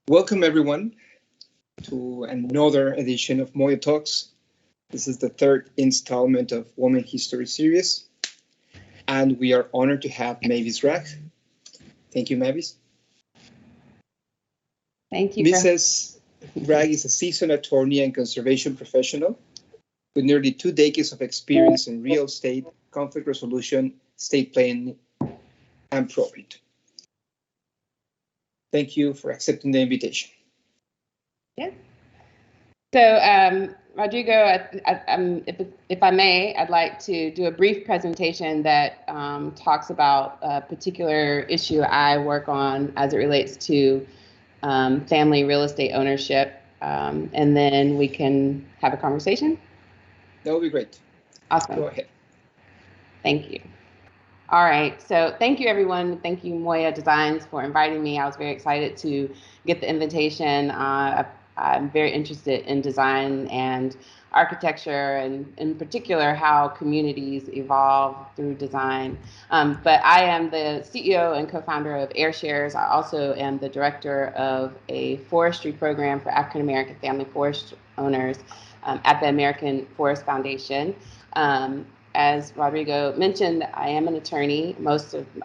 Welcome everyone to another edition of MoyaTalks. This is the third installment of Women History series, and we are honored to have Mavis Gragg. Thank you, Mavis. Thank you. Mrs. Gragg is a seasoned attorney and conservation professional with nearly 2 decades of experience in real estate, conflict resolution, estate planning, and probate. Thank you for accepting the invitation. Yeah. So, Rodrigo, if I may, I'd like to do a brief presentation that talks about a particular issue I work on as it relates to family real estate ownership, and then we can have a conversation. That would be great. Awesome. Go ahead. Thank you. All right, so thank you everyone. Thank you Moya Designs for inviting me. I was very excited to get the invitation. I'm very interested in design and architecture, and in particular how communities evolve through design. But I am the CEO and co-founder of HeirShare. I also am the director of a forestry program for African American family forest owners at the American Forest Foundation. As Rodrigo mentioned, I am an attorney.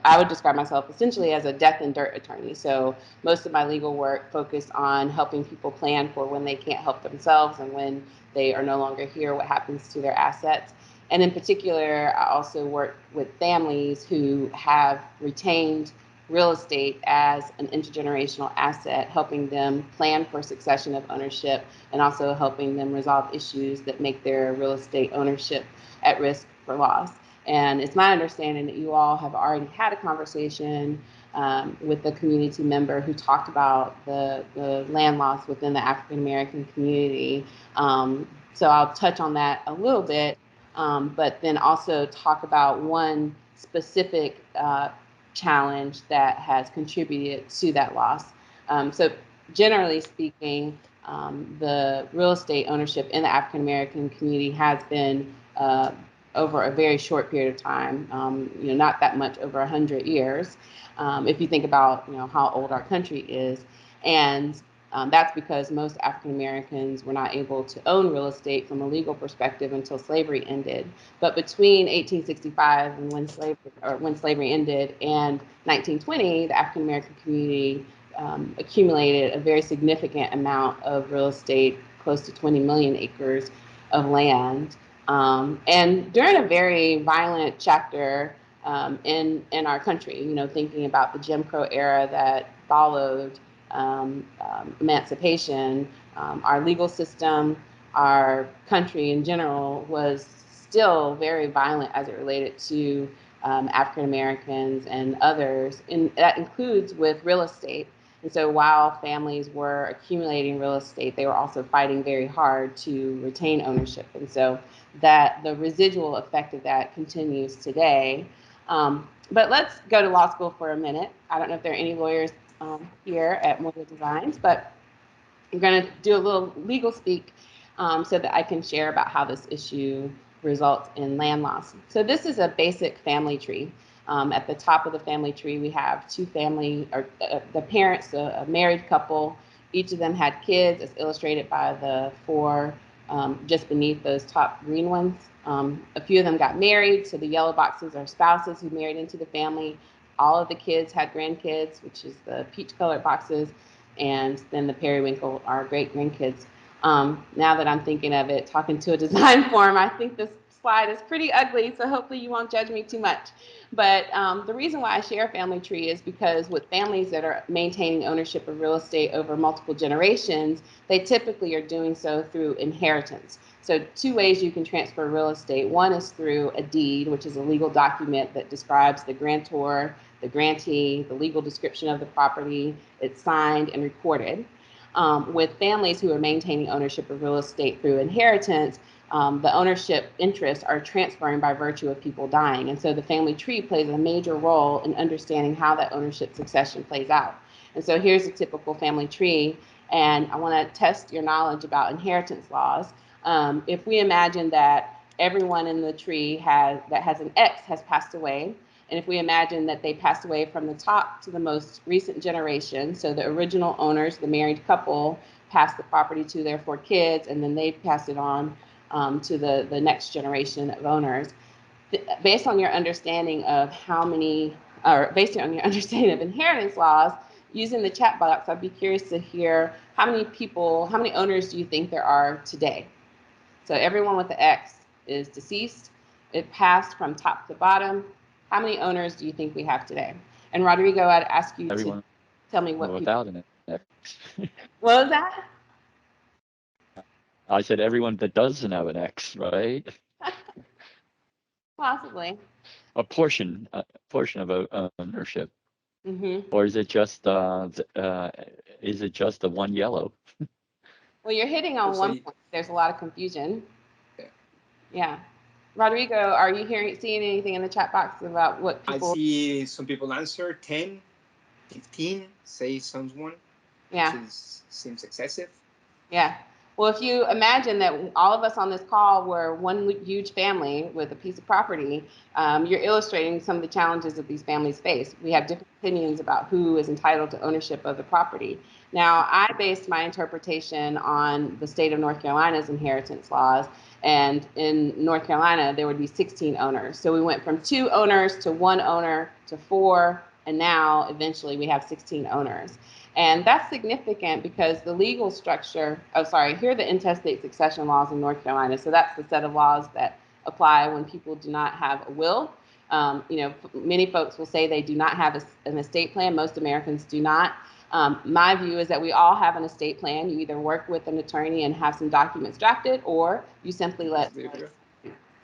I would describe myself essentially as a death and dirt attorney. So most of my legal work focused on helping people plan for when they can't help themselves and when they are no longer here, what happens to their assets. And in particular, I also work with families who have retained real estate as an intergenerational asset, helping them plan for succession of ownership and also helping them resolve issues that make their real estate ownership at risk for loss. And it's my understanding that you all have already had a conversation with a community member who talked about the land loss within the African American community. So I'll touch on that a little bit, but then also talk about one specific challenge that has contributed to that loss. So generally speaking, the real estate ownership in the African American community has been over a very short period of time, not that much, over 100 years, if you think about how old our country is. And that's because most African Americans were not able to own real estate from a legal perspective until slavery ended. But between 1865 and when slavery ended and 1920, the African American community accumulated a very significant amount of real estate, close to 20 million acres of land. And during a very violent chapter in our country, thinking about the Jim Crow era that followed emancipation, our legal system, our country in general was still very violent as it related to African Americans and others, and that includes with real estate. And so while families were accumulating real estate, they were also fighting very hard to retain ownership. And so that the residual effect of that continues today. But let's go to law school for a minute. I don't know if there are any lawyers here at Moya Designs, but I'm going to do a little legal speak so that I can share about how this issue results in land loss. So this is a basic family tree. At the top of the family tree, we have the parents, a married couple. Each of them had kids, as illustrated by the four just beneath those top green ones. A few of them got married, so the yellow boxes are spouses who married into the family. All of the kids had grandkids, which is the peach-colored boxes, and then the periwinkle are great-grandkids. Now that I'm thinking of it, talking to a design firm, I think this slide is pretty ugly, so hopefully you won't judge me too much. But the reason why I share a family tree is because with families that are maintaining ownership of real estate over multiple generations, they typically are doing so through inheritance. So 2 ways you can transfer real estate. One is through a deed, which is a legal document that describes the grantor, the grantee, the legal description of the property. It's signed and recorded. With families who are maintaining ownership of real estate through inheritance, the ownership interests are transferring by virtue of people dying. And so the family tree plays a major role in understanding how that ownership succession plays out. And so here's a typical family tree, and I want to test your knowledge about inheritance laws. If we imagine that everyone in the tree that has an X has passed away, And if we imagine that they passed away from the top to the most recent generation, so the original owners, the married couple, passed the property to their 4 kids, and then they passed it on to the next generation of owners. Based on your understanding of how many, or based on your understanding of inheritance laws, using the chat box, I'd be curious to hear how many people, how many owners do you think there are today? So everyone with the X is deceased. It passed from top to bottom. How many owners do you think we have today? And Rodrigo, I'd ask you to tell me what without an X. What was that? I said everyone that doesn't have an X, right? Possibly. A portion of ownership. Mm-hmm. Or is it just the one yellow? Well, you're hitting on one point. There's a lot of confusion. Yeah. Rodrigo, are you seeing anything in the chat box about what people? I see some people answer 10, 15, say someone. Yeah. Which seems excessive. Yeah. Well, if you imagine that all of us on this call were one huge family with a piece of property, you're illustrating some of the challenges that these families face. We have different opinions about who is entitled to ownership of the property. Now, I based my interpretation on the state of North Carolina's inheritance laws. And in North Carolina, there would be 16 owners. So we went from 2 owners to 1 owner to 4, and now eventually we have 16 owners. And that's significant because the legal structure, here are the intestate succession laws in North Carolina. So that's the set of laws that apply when people do not have a will. Many folks will say they do not have an estate plan. Most Americans do not. My view is that we all have an estate plan. You either work with an attorney and have some documents drafted, or you simply let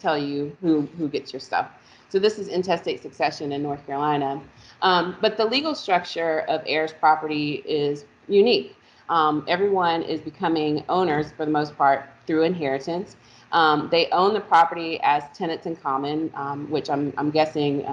tell you who gets your stuff. So this is intestate succession in North Carolina. But the legal structure of heirs property is unique. Everyone is becoming owners for the most part through inheritance. They own the property as tenants in common, which I'm guessing,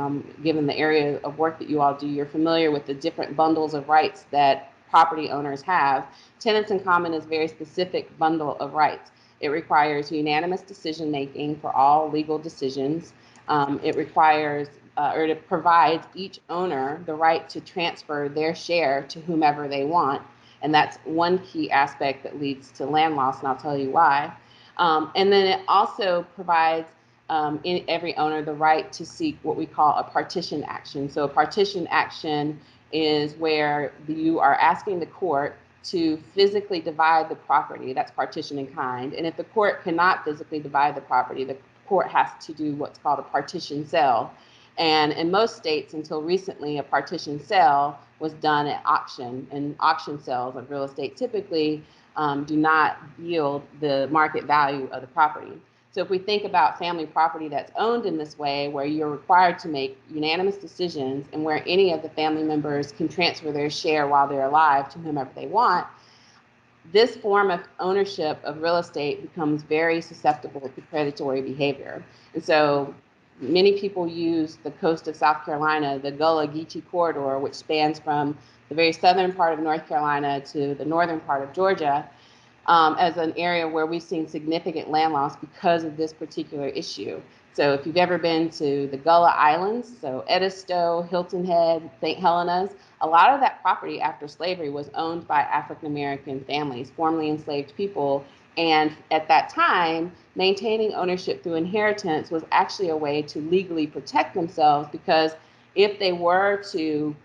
given the area of work that you all do, you're familiar with the different bundles of rights that property owners have. Tenants in common is a very specific bundle of rights. It requires unanimous decision making for all legal decisions. It requires or it provides each owner the right to transfer their share to whomever they want. And that's one key aspect that leads to land loss, and I'll tell you why. And then it also provides in every owner the right to seek what we call a partition action. So a partition action is where you are asking the court to physically divide the property. That's partition in kind. And if the court cannot physically divide the property, the court has to do what's called a partition sale. And in most states, until recently, a partition sale was done at auction. And auction sales of real estate typically do not yield the market value of the property. So if we think about family property that's owned in this way, where you're required to make unanimous decisions and where any of the family members can transfer their share while they're alive to whomever they want, this form of ownership of real estate becomes very susceptible to predatory behavior. And so many people use the coast of South Carolina, the Gullah Geechee corridor, which spans from the very southern part of North Carolina to the northern part of Georgia, as an area where we've seen significant land loss because of this particular issue. So if you've ever been to the Gullah Islands, so Edisto, Hilton Head, St. Helena's, a lot of that property after slavery was owned by African-American families, formerly enslaved people. And at that time, maintaining ownership through inheritance was actually a way to legally protect themselves, because if they were to,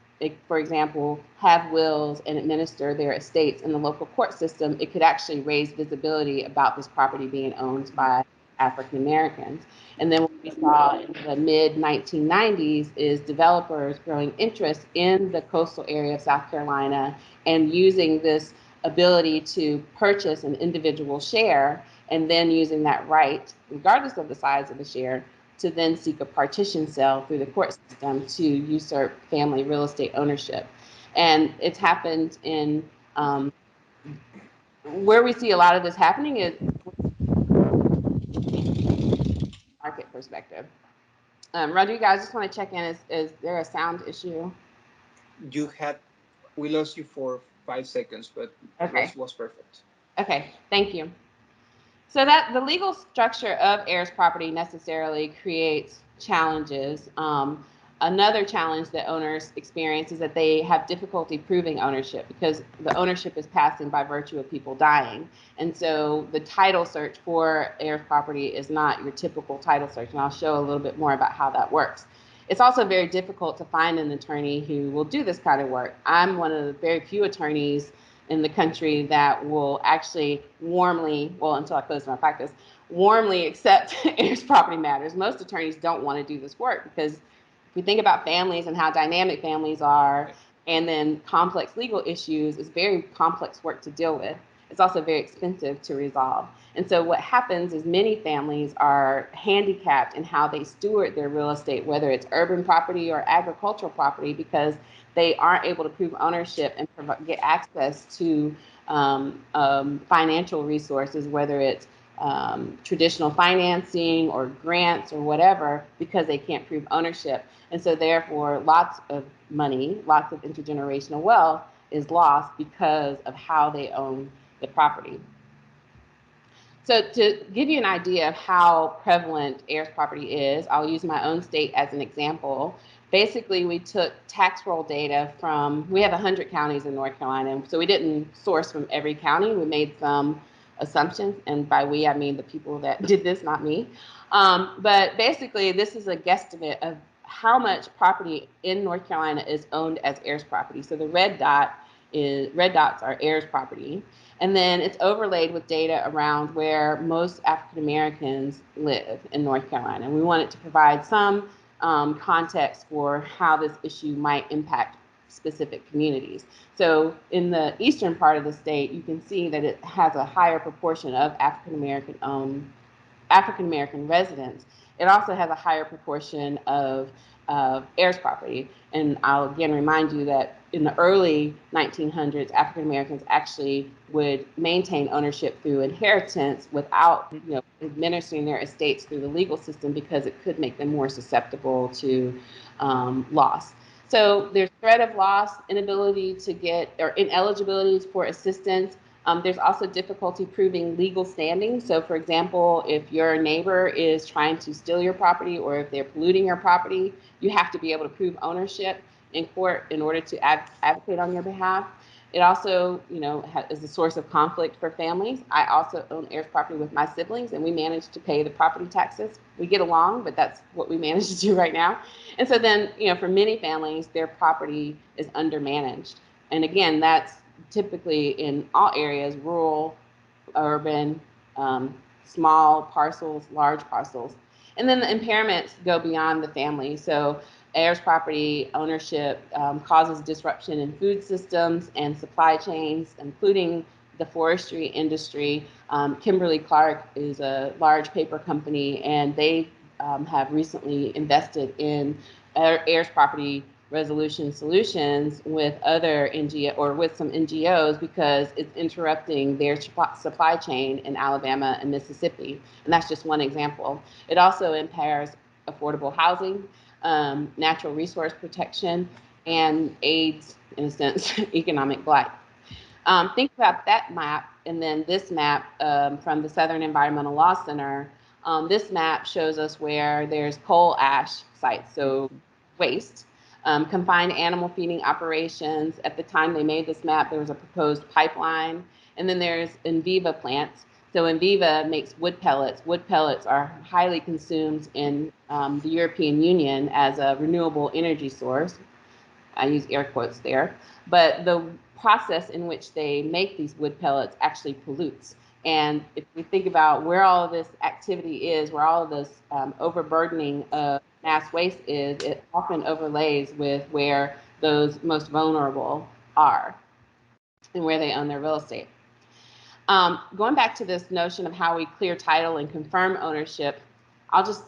for example, have wills and administer their estates in the local court system, it could actually raise visibility about this property being owned by African Americans. And then what we saw in the mid 1990s is developers growing interest in the coastal area of South Carolina and using this ability to purchase an individual share, and then using that right, regardless of the size of the share, to then seek a partition sale through the court system to usurp family real estate ownership. And it's happened in, where we see a lot of this happening is market perspective. Rodrigo, I just want to check in, is there a sound issue? We lost you for 5 seconds, but the rest was perfect. Okay, thank you. So that the legal structure of heirs property necessarily creates challenges. Another challenge that owners experience is that they have difficulty proving ownership because the ownership is passing by virtue of people dying. And so the title search for heirs property is not your typical title search. And I'll show a little bit more about how that works. It's also very difficult to find an attorney who will do this kind of work. I'm one of the very few attorneys in the country that will actually warmly, well, until I close my practice, warmly accept heirs property matters. Most attorneys don't want to do this work because if we think about families and how dynamic families are, and then complex legal issues, it's very complex work to deal with. It's also very expensive to resolve. And so what happens is many families are handicapped in how they steward their real estate, whether it's urban property or agricultural property, because they aren't able to prove ownership and get access to financial resources, whether it's traditional financing or grants or whatever, because they can't prove ownership. And so therefore, lots of money, lots of intergenerational wealth is lost because of how they own the property. So to give you an idea of how prevalent heirs property is, I'll use my own state as an example. Basically, we took tax roll data from, we have 100 counties in North Carolina, so we didn't source from every county. We made some assumptions, and by we, I mean the people that did this, not me. But basically, this is a guesstimate of how much property in North Carolina is owned as heirs property. So the red dots are heirs property. And then it's overlaid with data around where most African Americans live in North Carolina. We wanted to provide some context for how this issue might impact specific communities. So in the eastern part of the state, you can see that it has a higher proportion of African American residents. It also has a higher proportion of heirs property. And I'll again remind you that in the early 1900s, African Americans actually would maintain ownership through inheritance without, administering their estates through the legal system because it could make them more susceptible to loss. So there's threat of loss, inability to get, or ineligibility for assistance. There's also difficulty proving legal standing. So for example, if your neighbor is trying to steal your property or if they're polluting your property, you have to be able to prove ownership in court in order to advocate on your behalf. It also, is a source of conflict for families. I also own heirs property with my siblings, and we manage to pay the property taxes. We get along, but that's what we manage to do right now. And so then, for many families, their property is undermanaged. And again, that's typically in all areas, rural, urban, small parcels, large parcels. And then the impairments go beyond the family. So heirs property ownership causes disruption in food systems and supply chains, including the forestry industry. Kimberly-Clark is a large paper company, and they have recently invested in heirs property resolution solutions with other NGO or with some NGOs because it's interrupting their supply chain in Alabama and Mississippi. And that's just one example. It also impairs affordable housing, natural resource protection, and aids, in a sense, economic blight. Think about that map, and then this map from the Southern Environmental Law Center. This map shows us where there's coal ash sites, so waste. Confined animal feeding operations. At the time they made this map, there was a proposed pipeline. And then there's Enviva plants. So Enviva makes wood pellets. Wood pellets are highly consumed in the European Union as a renewable energy source. I use air quotes there. But the process in which they make these wood pellets actually pollutes. And if we think about where all of this activity is, where all of this overburdening of mass waste is, it often overlays with where those most vulnerable are and where they own their real estate. Going back to this notion of how we clear title and confirm ownership, I'll just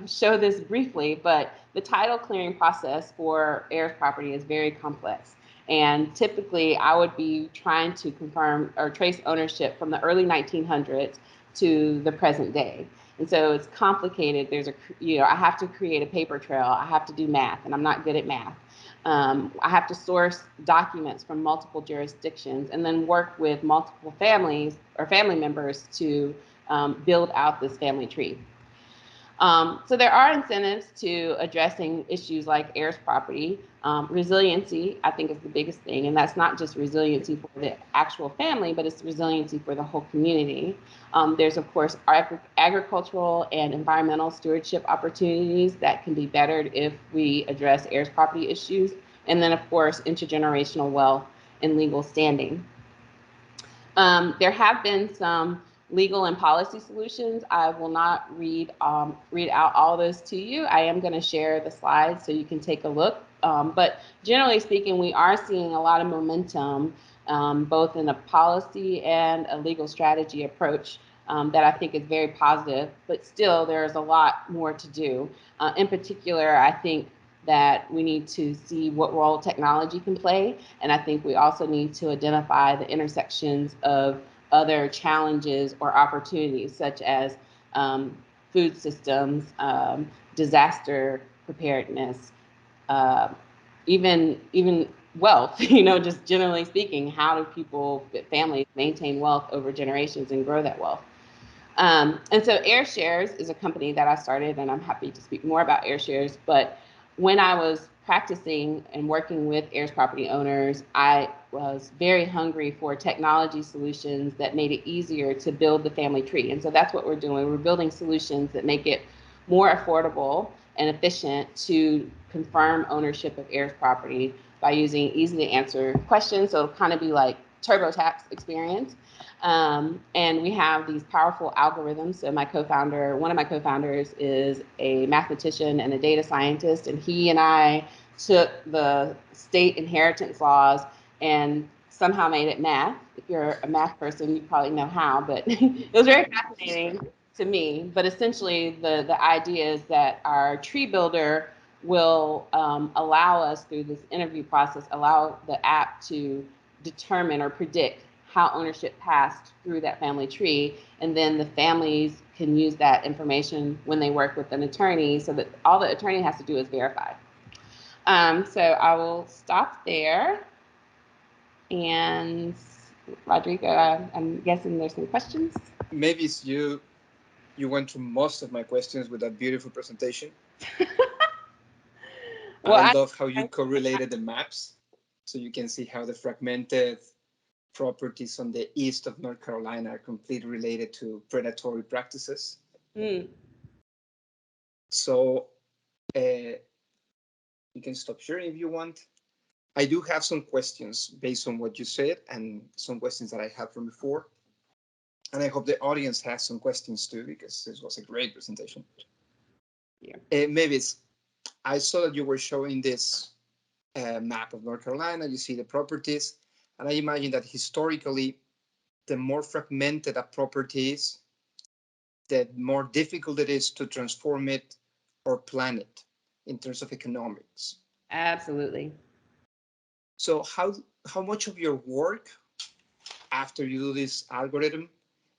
show this briefly, but the title clearing process for heirs property is very complex. And typically I would be trying to confirm or trace ownership from the early 1900s to the present day. And so it's complicated. There's I have to create a paper trail. I have to do math, and I'm not good at math. I have to source documents from multiple jurisdictions and then work with multiple families or family members to build out this family tree. So there are incentives to addressing issues like heirs property. Resiliency, I think, is the biggest thing, and that's not just resiliency for the actual family, but it's resiliency for the whole community. There's, of course, agricultural and environmental stewardship opportunities that can be bettered if we address heirs property issues. And then, of course, intergenerational wealth and legal standing. There have been some legal and policy solutions. I will not read out all those to you. I am going to share the slides so you can take a look. But generally speaking, we are seeing a lot of momentum, both in a policy and a legal strategy approach that I think is very positive. But still, there's a lot more to do. In particular, I think that we need to see what role technology can play. And I think we also need to identify the intersections of other challenges or opportunities, such as food systems, disaster preparedness, even wealth, just generally speaking, how do people, families maintain wealth over generations and grow that wealth? And so HeirShares is a company that I started, and I'm happy to speak more about HeirShares, but when I was practicing and working with heirs property owners, I was very hungry for technology solutions that made it easier to build the family tree. And so that's what we're doing. We're building solutions that make it more affordable and efficient to confirm ownership of heirs property by using easy to answer questions. So it'll kind of be like TurboTax experience. And we have these powerful algorithms. So one of my co-founders is a mathematician and a data scientist, and he and I took the state inheritance laws and somehow made it math. If you're a math person, you probably know how, but it was very fascinating to me. But essentially, the idea is that our tree builder will allow us, through this interview process, allow the app to determine or predict how ownership passed through that family tree, and then the families can use that information when they work with an attorney, so that all the attorney has to do is verify. So I will stop there. And Rodrigo, I'm guessing there's some questions. Maybe it's you went through most of my questions with that beautiful presentation. Well, I love how you correlated the maps, so you can see how the fragmented properties on the east of North Carolina are completely related to predatory practices. So you can stop sharing if you want. I do have some questions based on what you said and some questions that I had from before. And I hope the audience has some questions too, because this was a great presentation. Yeah. Mavis, I saw that you were showing this map of North Carolina. You see the properties. And I imagine that historically, the more fragmented a property is, the more difficult it is to transform it or plan it in terms of economics. Absolutely. So how much of your work after you do this algorithm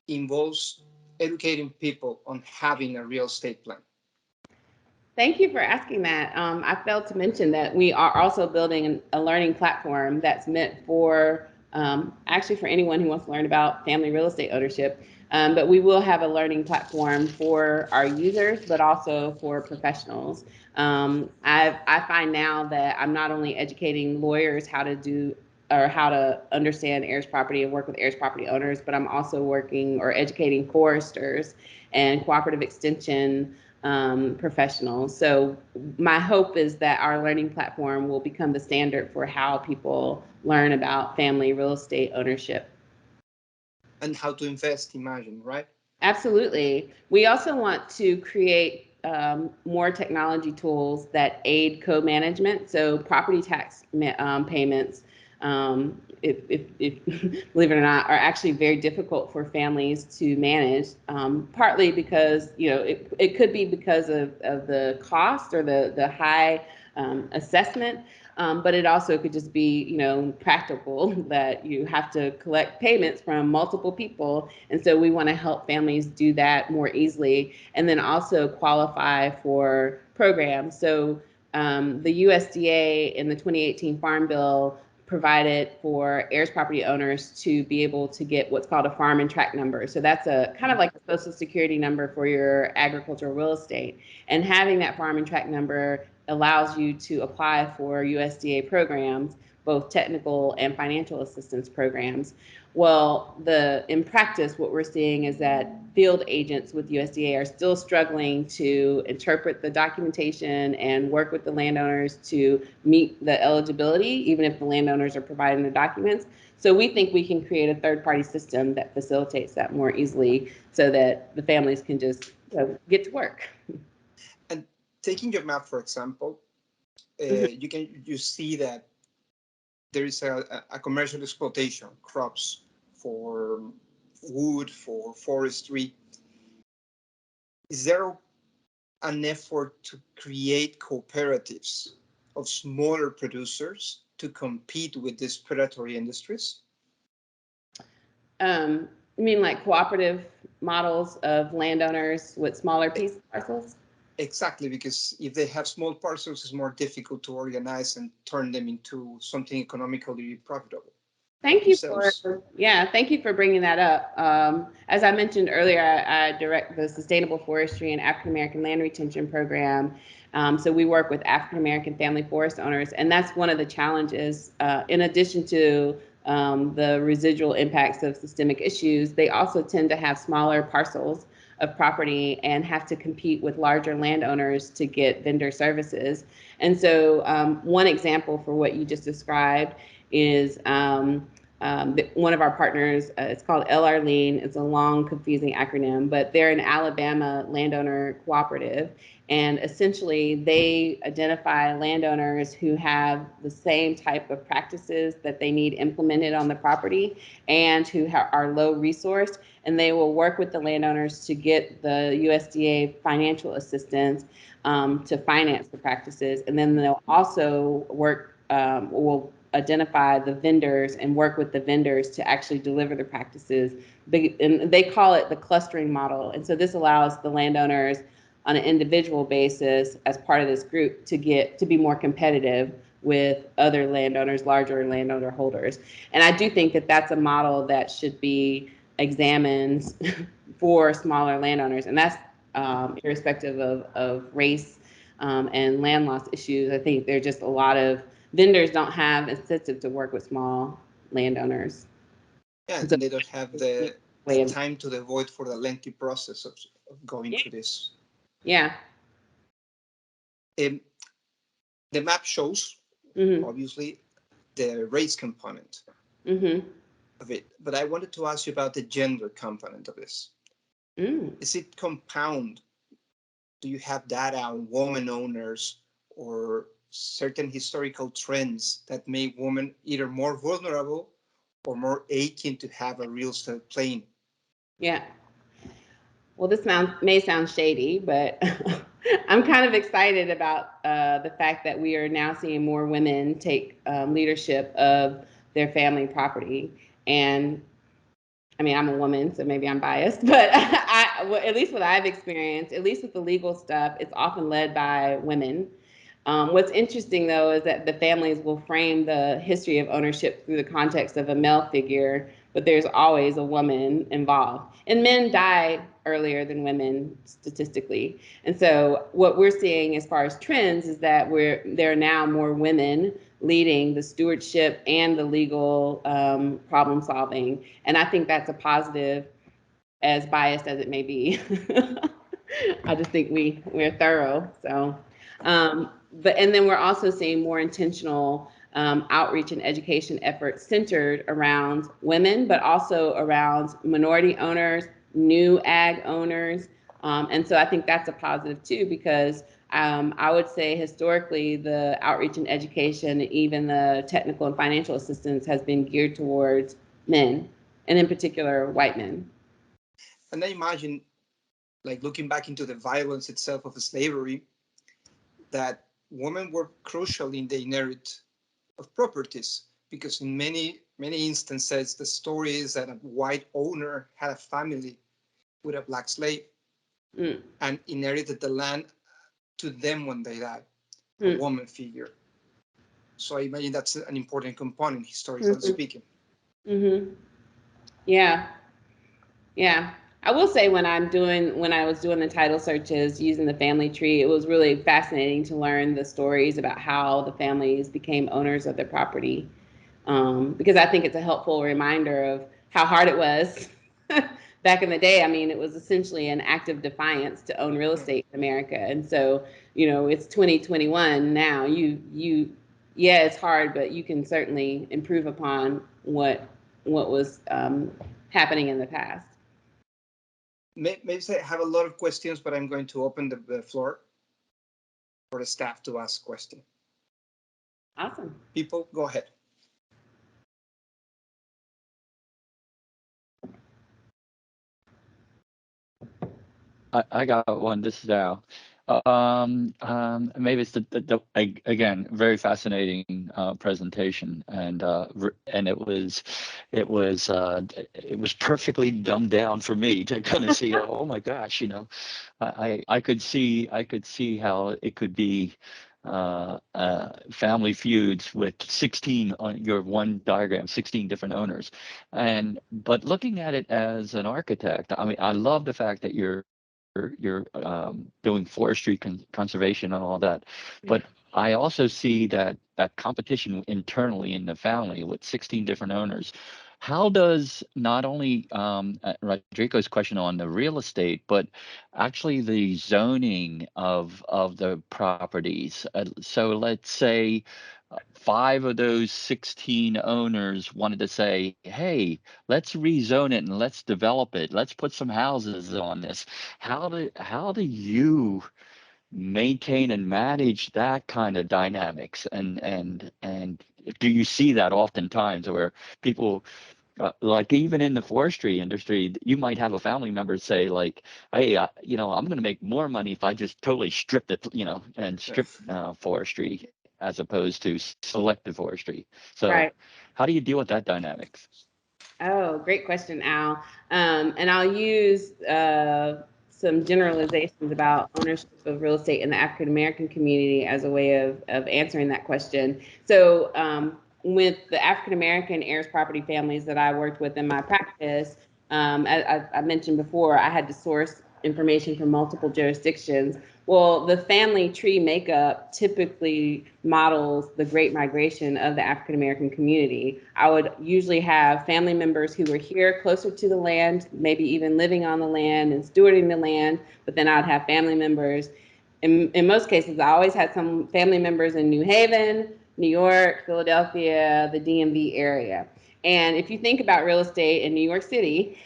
involves educating people on having a real estate plan? Thank you for asking that. I failed to mention that we are also building a learning platform that's meant for actually for anyone who wants to learn about family real estate ownership. But we will have a learning platform for our users, but also for professionals. I find now that I'm not only educating lawyers how to do or how to understand heirs property and work with heirs property owners, but I'm also working or educating foresters and cooperative extension professionals. So my hope is that our learning platform will become the standard for how people learn about family real estate ownership. And how to invest, imagine, right? Absolutely. We also want to create more technology tools that aid co-management. So property tax payments, if believe it or not, are actually very difficult for families to manage, partly because, it could be because of the cost or the high assessment, but it also could just be, practical that you have to collect payments from multiple people. And so we want to help families do that more easily, and then also qualify for programs. So the USDA in the 2018 Farm Bill provided for heirs property owners to be able to get what's called a farm and tract number. So that's a kind of like a social security number for your agricultural real estate. And having that farm and tract number allows you to apply for USDA programs, both technical and financial assistance programs. Well, in practice, what we're seeing is that field agents with USDA are still struggling to interpret the documentation and work with the landowners to meet the eligibility, even if the landowners are providing the documents. So we think we can create a third-party system that facilitates that more easily so that the families can just get to work. And taking your map, for example, you see that there is a commercial exploitation, crops for wood, for forestry. Is there an effort to create cooperatives of smaller producers to compete with these predatory industries? You mean like cooperative models of landowners with smaller piece parcels? Exactly, because if they have small parcels, it's more difficult to organize and turn them into something economically profitable. Thank you thank you for bringing that up. As I mentioned earlier, I direct the Sustainable Forestry and African American Land Retention Program. So we work with African American family forest owners, and that's one of the challenges. In addition to the residual impacts of systemic issues, they also tend to have smaller parcels of property and have to compete with larger landowners to get vendor services. And so one example for what you just described is one of our partners, it's called LR-Lean. It's a long, confusing acronym, but they're an Alabama landowner cooperative. And essentially, they identify landowners who have the same type of practices that they need implemented on the property and who are low resource. And they will work with the landowners to get the USDA financial assistance to finance the practices. And then they'll also work, will identify the vendors and work with the vendors to actually deliver the practices. And they call it the clustering model. And so this allows the landowners on an individual basis as part of this group to be more competitive with other landowners, larger landowner holders. And I do think that that's a model that should be examined for smaller landowners. And that's irrespective of race and land loss issues. I think there are just a lot of vendors don't have incentive to work with small landowners. Yeah, and they don't have the time to devote for the lengthy process of going through this. Yeah. The map shows, obviously, the race component of it. But I wanted to ask you about the gender component of this. Is it compound? Do you have data on women owners or certain historical trends that make women either more vulnerable or more aching to have a real estate plane? Yeah. Well, this may sound shady, but I'm kind of excited about the fact that we are now seeing more women take leadership of their family property. And I mean, I'm a woman, so maybe I'm biased, but at least what I've experienced, at least with the legal stuff, it's often led by women. What's interesting, though, is that the families will frame the history of ownership through the context of a male figure, but there's always a woman involved. And men die earlier than women statistically. And so what we're seeing as far as trends is that there are now more women leading the stewardship and the legal problem solving. And I think that's a positive, as biased as it may be. I just think we're thorough. So, and then we're also seeing more intentional outreach and education efforts centered around women, but also around minority owners, new ag owners. And so I think that's a positive too, because I would say historically the outreach and education, even the technical and financial assistance has been geared towards men, and in particular, white men. And I imagine, like looking back into the violence itself of slavery, that women were crucial in the inherit of properties, because in many instances, the story is that a white owner had a family with a black slave and inherited the land to them when they died, a woman figure. So I imagine that's an important component, historically speaking. Yeah. Yeah. I will say when I was doing the title searches using the family tree, it was really fascinating to learn the stories about how the families became owners of their property. Because I think it's a helpful reminder of how hard it was back in the day. I mean, it was essentially an act of defiance to own real estate in America. And so, it's 2021 now. Yeah, it's hard, but you can certainly improve upon what was happening in the past. Maybe I have a lot of questions, but I'm going to open the floor for the staff to ask questions. Awesome. People, go ahead. I got one. This is Al. Maybe it's again, very fascinating presentation, and it was perfectly dumbed down for me to kind of see. Oh my gosh, I could see how it could be family feuds with 16 on your one diagram, 16 different owners, but looking at it as an architect, I mean, I love the fact that you're doing forestry conservation and all that, but I also see that competition internally in the family with 16 different owners. How does not only Rodrigo's question on the real estate, but actually the zoning of the properties? So let's say 5 of those 16 owners wanted to say, hey, let's rezone it and let's develop it. Let's put some houses on this. How do you maintain and manage that kind of dynamics? And do you see that oftentimes where people, like even in the forestry industry, you might have a family member say like, hey, I'm going to make more money if I just totally strip it, and strip forestry as opposed to selective forestry. So Right. how do you deal with that dynamics? Oh, great question, Al. And I'll use some generalizations about ownership of real estate in the African American community as a way of answering that question. So with the African American heirs property families that I worked with in my practice, I mentioned before, I had to source information from multiple jurisdictions. Well, the family tree makeup typically models the Great Migration of the African American community. I would usually have family members who were here closer to the land, maybe even living on the land and stewarding the land, but then I'd have family members. In most cases, I always had some family members in New Haven, New York, Philadelphia, the DMV area. And if you think about real estate in New York City,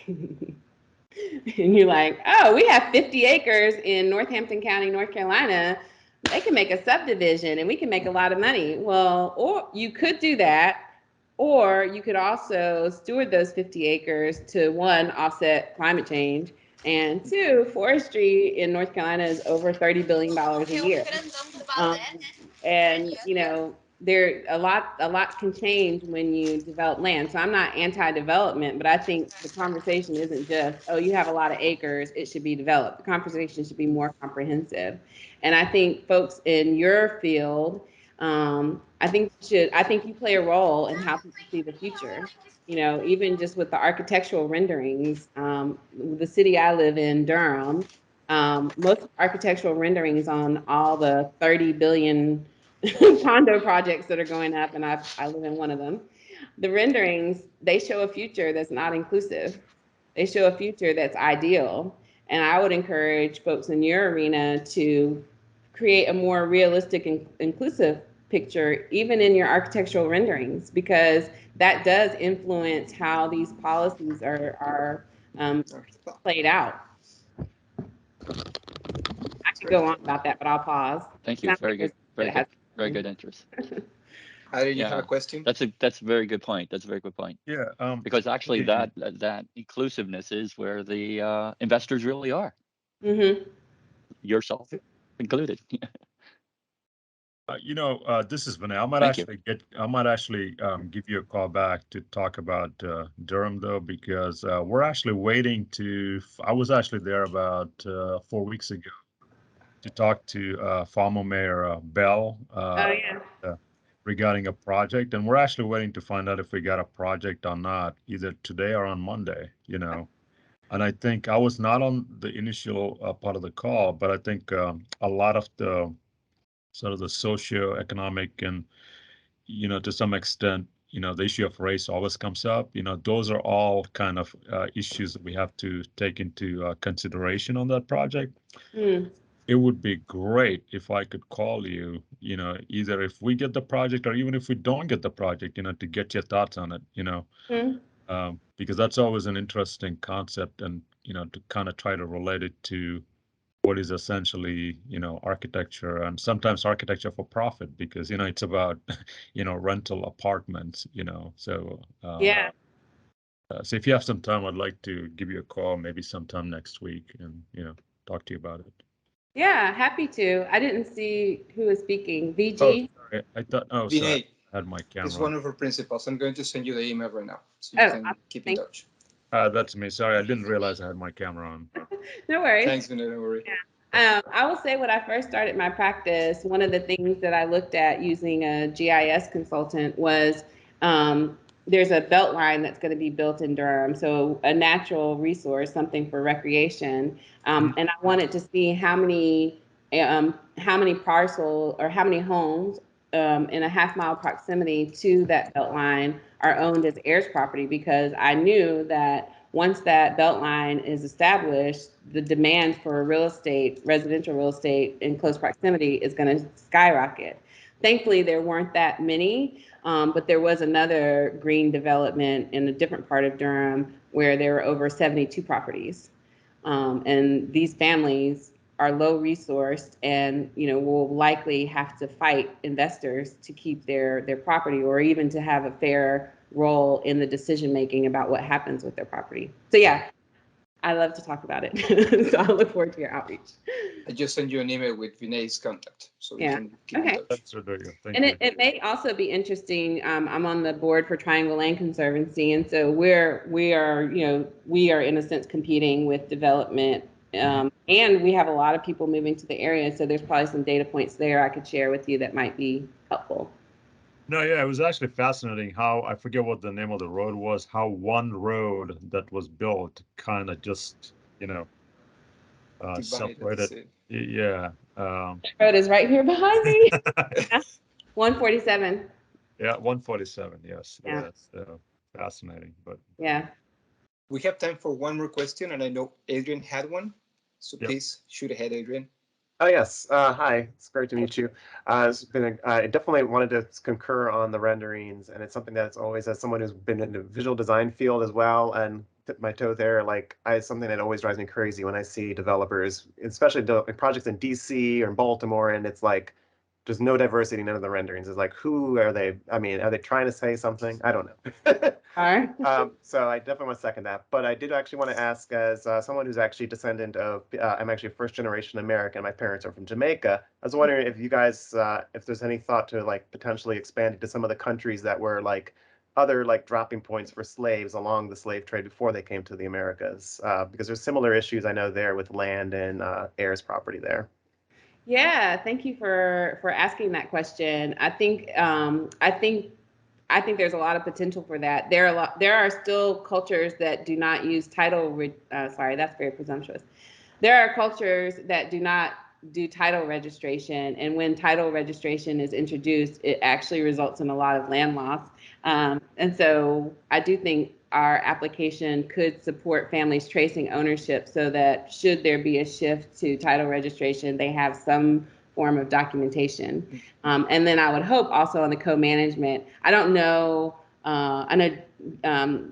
and you're like, oh, we have 50 acres in Northampton County, North Carolina. They can make a subdivision and we can make a lot of money. Well, or you could do that, or you could also steward those 50 acres to, one, offset climate change, and two, forestry in North Carolina is over $30 billion a year. And there a lot can change when you develop land. So I'm not anti-development, but I think the conversation isn't just, oh, you have a lot of acres, it should be developed. The conversation should be more comprehensive. And I think folks in your field, I think you play a role in how people see the future. Even just with the architectural renderings, the city I live in, Durham, most architectural renderings on all the 30 billion condo projects that are going up, and I live in one of them. The renderings, they show a future that's not inclusive. They show a future that's ideal. And I would encourage folks in your arena to create a more realistic and inclusive picture, even in your architectural renderings, because that does influence how these policies are played out. I could go on about that, but I'll pause. Thank you. Very good. Very good interest. Did you have a question? That's a very good point. That's a very good point. Yeah. Because actually that inclusiveness is where the investors really are. Mm-hmm. Yourself included. This is Vinay. I might actually give you a call back to talk about Durham though, because we're actually waiting I was actually there about 4 weeks ago to talk to former Mayor Bell. regarding a project, and we're actually waiting to find out if we got a project or not, either today or on Monday, And I think I was not on the initial part of the call, but I think a lot of the sort of the socioeconomic and, to some extent, the issue of race always comes up. Those are all kind of issues that we have to take into consideration on that project. Mm. It would be great if I could call you, either if we get the project or even if we don't get the project, to get your thoughts on it, because that's always an interesting concept, and, to kind of try to relate it to what is essentially, architecture, and sometimes architecture for profit, because, it's about, rental apartments, so. Yeah. So if you have some time, I'd like to give you a call, maybe sometime next week, and, talk to you about it. Yeah, happy to. I didn't see who was speaking. VG? Oh, sorry. I thought, Vinay, sorry. I had my camera. He's one of our principals. I'm going to send you the email right now, so you can keep in touch. That's me. Sorry, I didn't realize I had my camera on. No worries. Thanks, Vinay. Don't worry. Yeah. I will say when I first started my practice, one of the things that I looked at using a GIS consultant was there's a belt line that's going to be built in Durham, so a natural resource, something for recreation, and I wanted to see how many parcel or how many homes in a half-mile proximity to that belt line are owned as heirs property, because I knew that once that belt line is established, the demand for real estate, residential real estate in close proximity is going to skyrocket. Thankfully, there weren't that many, but there was another green development in a different part of Durham where there were over 72 properties. And these families are low resourced and, will likely have to fight investors to keep their property, or even to have a fair role in the decision making about what happens with their property. So yeah, I love to talk about it. So I look forward to your outreach. I just sent you an email with Vinay's contact, so we can keep in touch. And it may also be interesting. I'm on the board for Triangle Lane Conservancy, and so we are in a sense competing with development, and we have a lot of people moving to the area. So there's probably some data points there I could share with you that might be helpful. No, yeah, it was actually fascinating how, I forget what the name of the road was, how one road that was built kind of just, separated. Yeah. That road is right here behind me. 147. Yeah, 147. Yes. Yeah. That's fascinating. But yeah. We have time for one more question, and I know Adrian had one, so please shoot ahead, Adrian. Oh, yes. Hi, it's great to meet you. It's been I definitely wanted to concur on the renderings, and it's something that's always, as someone who's been in the visual design field as well, and dip my toe there, something that always drives me crazy when I see developers, especially projects in DC or in Baltimore, and it's like, there's no diversity, none of the renderings. It's like, who are they? I mean, are they trying to say something? I don't know. All right. So I definitely want to second that. But I did actually want to ask, as someone who's actually descendant of, I'm actually a first-generation American. My parents are from Jamaica. I was wondering if you guys, if there's any thought to potentially expanding to some of the countries that were other dropping points for slaves along the slave trade before they came to the Americas, because there's similar issues I know there with land and heirs property there. Yeah, thank you for asking that question. I think there's a lot of potential for that. There are still cultures that do not use title. Sorry, that's very presumptuous. There are cultures that do not do title registration, and when title registration is introduced, it actually results in a lot of land loss. And so I do think our application could support families tracing ownership, so that should there be a shift to title registration, they have some form of documentation. And then I would hope also on the co-management. I don't know, I know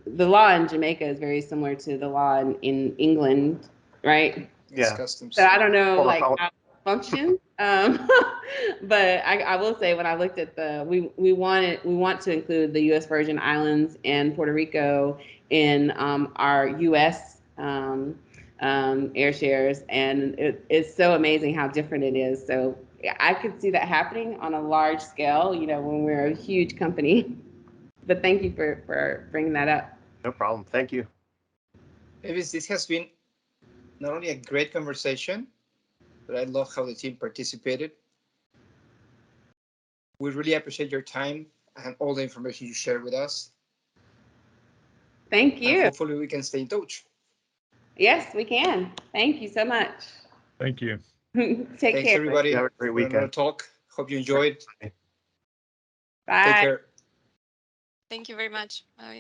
the law in Jamaica is very similar to the law in England, right? Yeah. Customs. So I don't know how it functions. But I will say, when I looked at we want to include the U.S. Virgin Islands and Puerto Rico in our U.S. HeirShares, and it's so amazing how different it is. So I could see that happening on a large scale, when we're a huge company. But thank you for bringing that up. No problem. Thank you. Mavis, this has been not only a great conversation, but I love how the team participated. We really appreciate your time and all the information you shared with us. Thank you. And hopefully we can stay in touch. Yes, we can. Thank you so much. Thank you. Take Thanks, care. everybody. Have a great for another weekend. talk. Hope you enjoyed. Bye. Take care. Thank you very much. Bye.